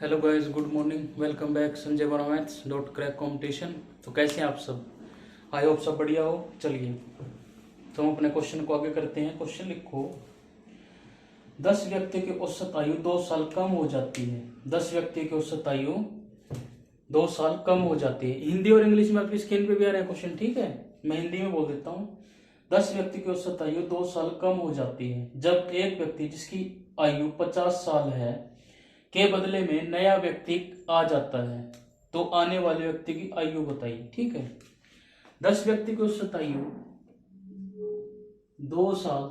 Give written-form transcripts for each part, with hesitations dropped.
Hello guys, good morning. Welcome back Sanjay Verma maths dot crack competition. तो कैसे हैं आप सब? आई होप सब बढ़िया हो। चलिए तो हम अपने क्वेश्चन को आगे करते हैं। क्वेश्चन लिखो, 10 व्यक्ति की औसत आयु 2 साल कम हो जाती है। 10 व्यक्ति की औसत आयु 2 साल कम हो जाती है। हिंदी और इंग्लिश में आपकी स्क्रीन पे भी आ रहा है क्वेश्चन, ठीक है? मैं हिंदी में बोल देता हूँ। 10 व्यक्ति की औसत आयु 2 साल कम हो जाती है जब एक व्यक्ति जिसकी आयु 50 साल है के बदले में नया व्यक्ति आ जाता है, तो आने वाले व्यक्ति की आयु बताइए। ठीक है, 10 व्यक्ति की औसत आयु 2 साल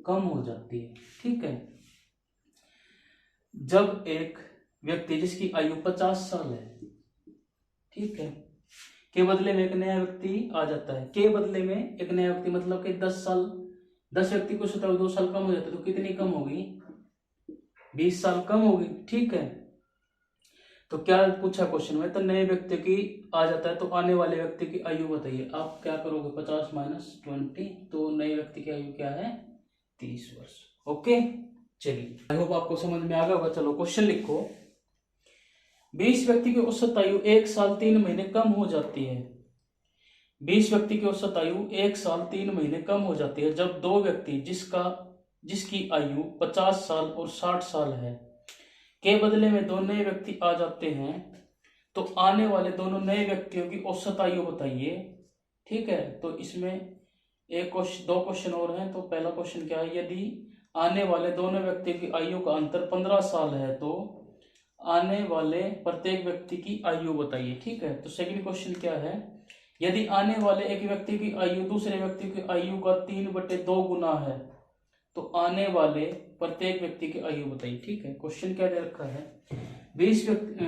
कम हो जाती है, ठीक है, जब एक व्यक्ति जिसकी आयु 50 साल है, ठीक है, के बदले में एक नया व्यक्ति आ जाता है। के बदले में एक नया व्यक्ति मतलब कि 10 साल, 10 व्यक्ति की औसत आयु 2 साल कम हो जाती है, तो कितनी कम होगी? 20 साल कम होगी, ठीक है। तो क्या पूछा क्वेश्चन में? तो नए व्यक्ति की आ जाता है, तो आने वाले व्यक्ति की आयु बताइए। आप क्या करोगे? 50 माइनस 20, तो नए व्यक्ति की आयु क्या है? 30 वर्ष। ओके, चलिए, आई होप आपको समझ में आ गया होगा। चलो क्वेश्चन लिखो, 20 व्यक्ति की औसत आयु 1 साल 3 महीने कम हो जाती है। 20 व्यक्ति की औसत आयु 1 साल 3 महीने कम हो जाती है जब दो व्यक्ति जिसकी आयु 50 साल और 60 साल है के बदले में 2 नए व्यक्ति आ जाते हैं, तो आने वाले दोनों नए व्यक्तियों की औसत आयु बताइए। ठीक है, तो इसमें एक क्वेश्चन, 2 क्वेश्चन और हैं। तो पहला क्वेश्चन क्या है? यदि आने वाले दोनों व्यक्ति की आयु का अंतर 15 साल है तो आने वाले प्रत्येक व्यक्ति की आयु बताइए। ठीक है, तो सेकंड क्वेश्चन क्या है? यदि आने वाले एक व्यक्ति की आयु दूसरे व्यक्ति की आयु का 3/2 गुना है तो आने वाले प्रत्येक व्यक्ति की आयु बताइए। ठीक है, क्वेश्चन क्या दे रखा है? 20 व्यक्ति,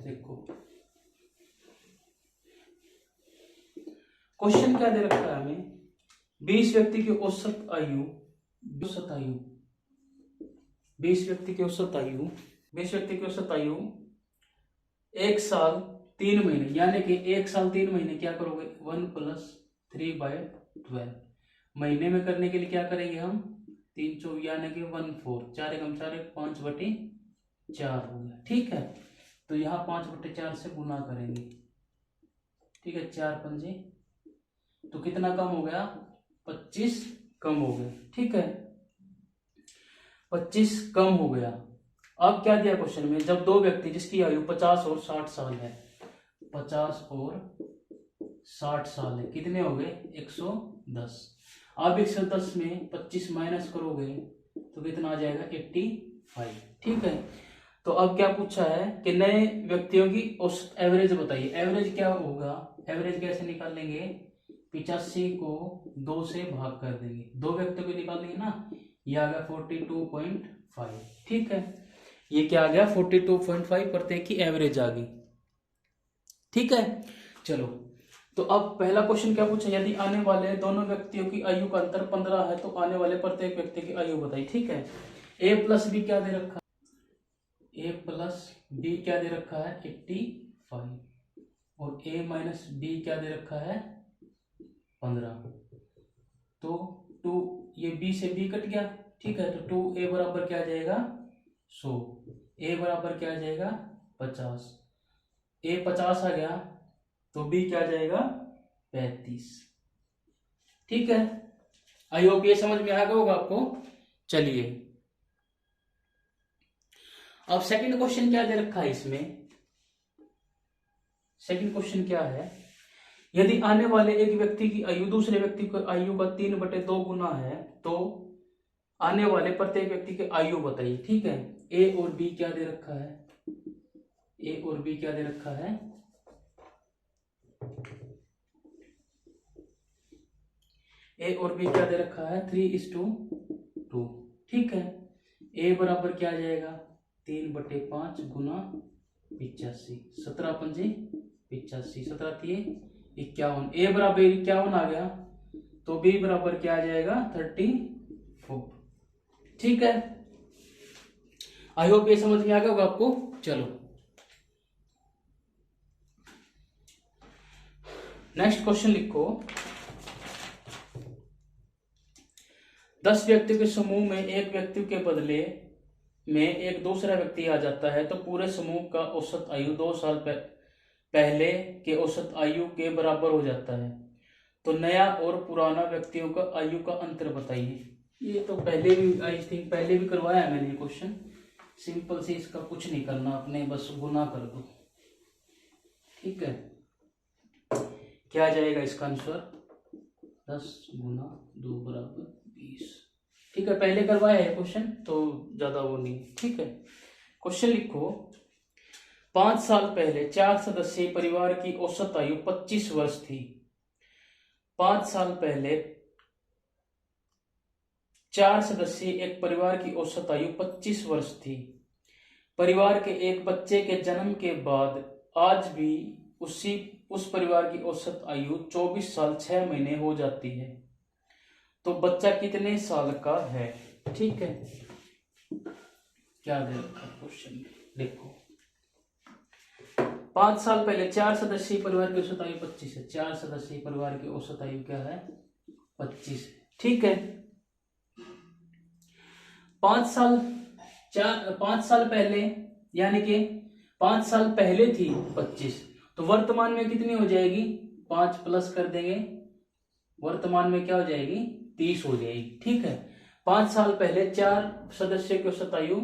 देखो क्वेश्चन क्या दे रखा है हमें? 20 व्यक्ति की औसत आयु, 20 व्यक्ति की औसत आयु 20 व्यक्ति की औसत आयु 1 साल 3 महीने, यानी कि 1 साल 3 महीने क्या करोगे? 1 + 3/12 महीने में करने के लिए क्या करेंगे हम? 3 चौक यानी कि 1/4, 4 एकम 4 एक 5/4 हो गया। ठीक है, तो यहाँ 5/4 से गुना करेंगे। ठीक है, 4 पंजे, तो कितना कम हो गया? 25 कम हो गया। ठीक है, 25 कम हो गया। अब क्या दिया क्वेश्चन में? जब दो व्यक्ति जिसकी आयु 50 और 60 साल है, 50 और 60 साल है, कितने हो गए? 110। अब 110 में 25 माइनस करोगे तो कितना आ जाएगा? 85। ठीक है, तो अब क्या पूछा है कि नए व्यक्तियों की औसत एवरेज बताइए। एवरेज क्या होगा? एवरेज कैसे निकाल लेंगे? 85 को 2 से भाग कर देंगे, 2 व्यक्तियों को निकाल लेंगे ना, ये आ गया 42.5। ठीक है, ये क्या आ गया? 42.5 प्रत्येक की एवरेज आ गई। ठीक है, चलो, तो अब पहला क्वेश्चन क्या पूछा? यदि आने वाले दोनों व्यक्तियों की आयु का अंतर 15 है तो आने वाले प्रत्येक व्यक्ति की आयु बताइए। ठीक है, a + b क्या दे रखा है? a + b क्या दे रखा है? 85, और a - b क्या दे रखा है? 15। तो 2, ये b से b कट गया। ठीक है, तो 2a बराबर क्या आ जाएगा? 100। a बराबर क्या आ जाएगा? 50। a 50 आ गया, तो b क्या आ जाएगा? 35। ठीक है, आई होप ये समझ में आ गया होगा आपको। चलिए, अब सेकंड क्वेश्चन क्या दे रखा है इसमें? सेकंड क्वेश्चन क्या है? यदि आने वाले एक व्यक्ति की आयु दूसरे व्यक्ति की आयु का 3/2 गुना है तो आने वाले प्रत्येक व्यक्ति की आयु बताइए। ठीक है, a और b क्या दे रखा है? a और b क्या दे रखा है? a और b क्या दे रखा है? 3:2। ठीक है, a बराबर क्या आ जाएगा? 3/5 गुना 85, 17 पंजे 85, 17 तिये 51। a बराबर 51 आ गया, तो b बराबर क्या आ जाएगा? 34। ठीक है, आई होप ये समझ में आ गया होगा आपको। चलो नेक्स्ट क्वेश्चन लिखो, 10 व्यक्तियों के समूह में एक व्यक्ति के बदले में एक दूसरा व्यक्ति आ जाता है तो पूरे समूह का औसत आयु 2 साल पहले के औसत आयु के बराबर हो जाता है। तो नया और पुराना व्यक्तियों का आयु का अंतर बताइए। ये तो पहले भी आई थिंक पहले भी करवाया है मैंने ये क्वेश्चन। सिंपल से इसका कुछ नहीं करना, अपने बस गुना कर दो। ठीक है, क्या आ जाएगा इसका आंसर? 10 गुना 2 बराबर 20। ठीक है, पहले करवाया है क्वेश्चन तो ज्यादा वो नहीं। ठीक है, क्वेश्चन लिखो। 5 साल पहले 4 सदस्यीय परिवार की औसत आयु 25 वर्ष थी। 5 साल पहले 4 सदस्यीय एक परिवार की औसत आयु 25 वर्ष थी। परिवार के एक बच्चे के जन्म के बाद आज भी उस परिवार की औसत आयु 24 साल 6 महीने हो जाती है। तो बच्चा कितने साल का है? ठीक है, क्या दे रखा क्वेश्चन में, देखो। 5 साल पहले 4 सदस्यीय परिवार की औसत आयु 25 है। 4 सदस्यीय परिवार की औसत आयु क्या है? 25 है। ठीक है, 5 साल पहले, यानी कि 5 साल पहले थी 25, तो वर्तमान में कितनी हो जाएगी? 5 प्लस कर देंगे, वर्तमान में क्या हो जाएगी? 30 हो जाएगी। ठीक है, 5 साल पहले 4 सदस्य की औसत आयु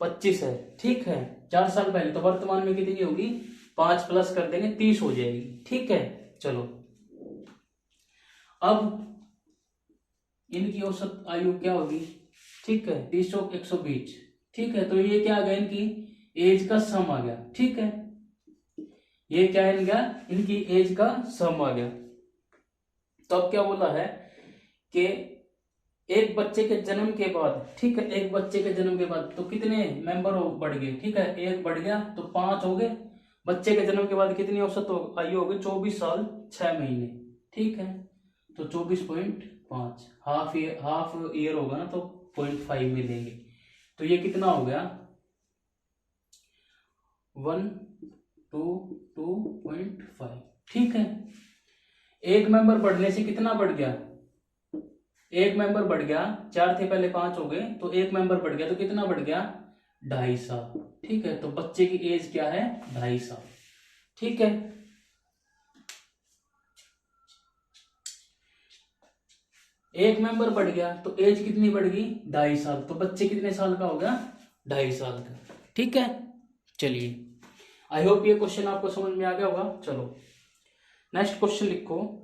25 है। ठीक है, 4 साल पहले, तो वर्तमान में कितनी होगी? 5 प्लस कर देंगे, 30 हो जाएगी। ठीक है, चलो अब इनकी औसत आयु क्या होगी? ठीक है, 30 और 120। ठीक है, तो ये क्या आ गया? इनकी एज का सम आ गया। ठीक है, ये क्या है इनका? इनकी एज का सम आ गया। तो अब क्या बोला है कि एक बच्चे के जन्म के बाद, ठीक है, एक बच्चे के जन्म के बाद तो कितने मेंबर बढ़ गए? ठीक है, एक बढ़ गया तो 5 हो गए। बच्चे के जन्म के बाद कितनी औसत आयु हो गई? 24 साल 6 महीने। ठीक है, तो 24.5 हाफ ईयर होगा ना, तो 0.5 में लेंगे। तो ये कितना हो गया? 122.5। ठीक है, एक मेंबर बढ़ने से कितना बढ़ गया? एक मेंबर बढ़ गया, 4 थे पहले 5 हो गए, तो एक मेंबर बढ़ गया तो कितना बढ़ गया? 2.5 साल। ठीक है, तो बच्चे की एज क्या है? 2.5 साल। ठीक है, एक मेंबर बढ़ गया तो एज कितनी बढ़ गई? 2.5 साल। तो बच्चे कितने साल का होगा? 2.5 साल का। ठीक है, चलिए, आई होप ये क्वेश्चन आपको समझ में आ गया होगा। चलो नेक्स्ट क्वेश्चन लिखो।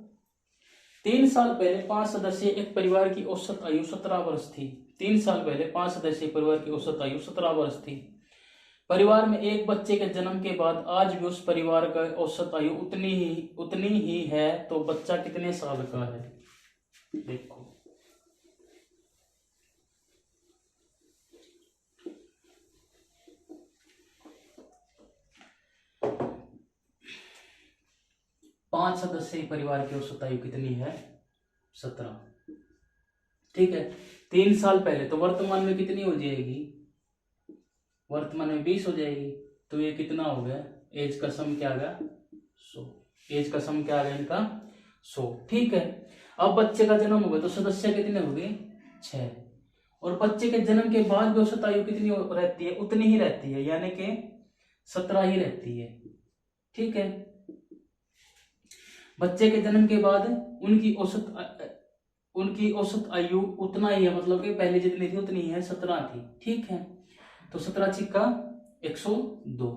3 साल पहले 5 सदस्यीय एक परिवार की औसत आयु 17 वर्ष थी। 3 साल पहले 5 सदस्यीय परिवार की औसत आयु 17 वर्ष थी। परिवार में एक बच्चे के जन्म के बाद आज भी उस परिवार का औसत आयु उतनी ही है। तो बच्चा कितने साल का है? देखो, पांच सदस्यीय परिवार की औसत आयु कितनी है? 17। ठीक है, 3 साल पहले, तो वर्तमान में कितनी हो जाएगी? वर्तमान में 20 हो जाएगी। तो ये कितना हो गया? एज का सम क्या आ गया? 100। एज का सम क्या आ गया इनका? 100। ठीक है, अब बच्चे का जन्म हो गया तो सदस्य कितने हो गए? 6। और बच्चे के जन्म के बाद भी औसत आयु कितनी रहती है? उतनी ही रहती है, यानी कि 17 ही रहती है। ठीक है, बच्चे के जन्म के बाद उनकी औसत आयु उतना ही है, मतलब कि पहले जितनी थी उतनी है, 17 थी। ठीक है, तो 17 छिक्का 102।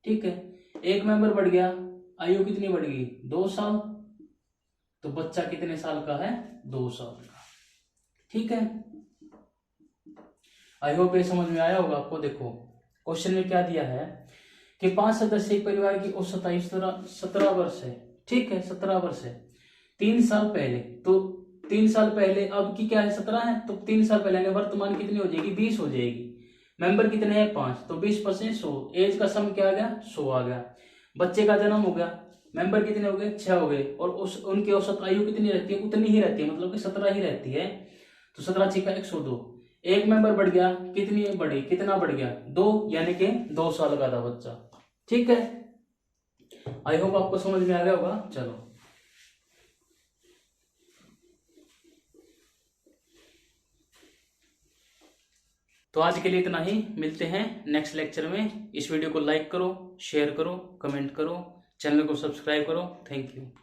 ठीक है, एक मेंबर बढ़ गया, आयु कितनी बढ़ गई? 2 साल। तो बच्चा कितने साल का है? 2 साल का। ठीक है, आई होप ये समझ में आया होगा आपको। देखो क्वेश्चन में क्या दिया है कि 5 सदस्यीय परिवार की औसत आयु 17 वर्ष है। ठीक है, 17 वर्ष है। 3 साल पहले, तो 3 साल पहले अब की क्या है? 17 है, तो 3 साल पहले वर्तमान कितनी हो जाएगी? 20 हो जाएगी। मेंबर कितने हैं? 5, तो 20% 100। एज का सम क्या आ गया? 100 आ गया। बच्चे का जन्म हो गया, मेंबर कितने हो गए? 6 हो गए। और उनकी औसत आयु कितनी रहती है? उतनी ही रहती है, मतलब कि 17 ही रहती है। तो 17 छिक्का 102। एक मेंबर बढ़ गया, कितनी बढ़ी? कितना बढ़ गया? 2, यानी कि 2 साल का था बच्चा। ठीक है, आई होप आपको समझ में आ गया होगा। चलो तो आज के लिए इतना ही, मिलते हैं नेक्स्ट लेक्चर में। इस वीडियो को लाइक करो, शेयर करो, कमेंट करो, चैनल को सब्सक्राइब करो। Thank you.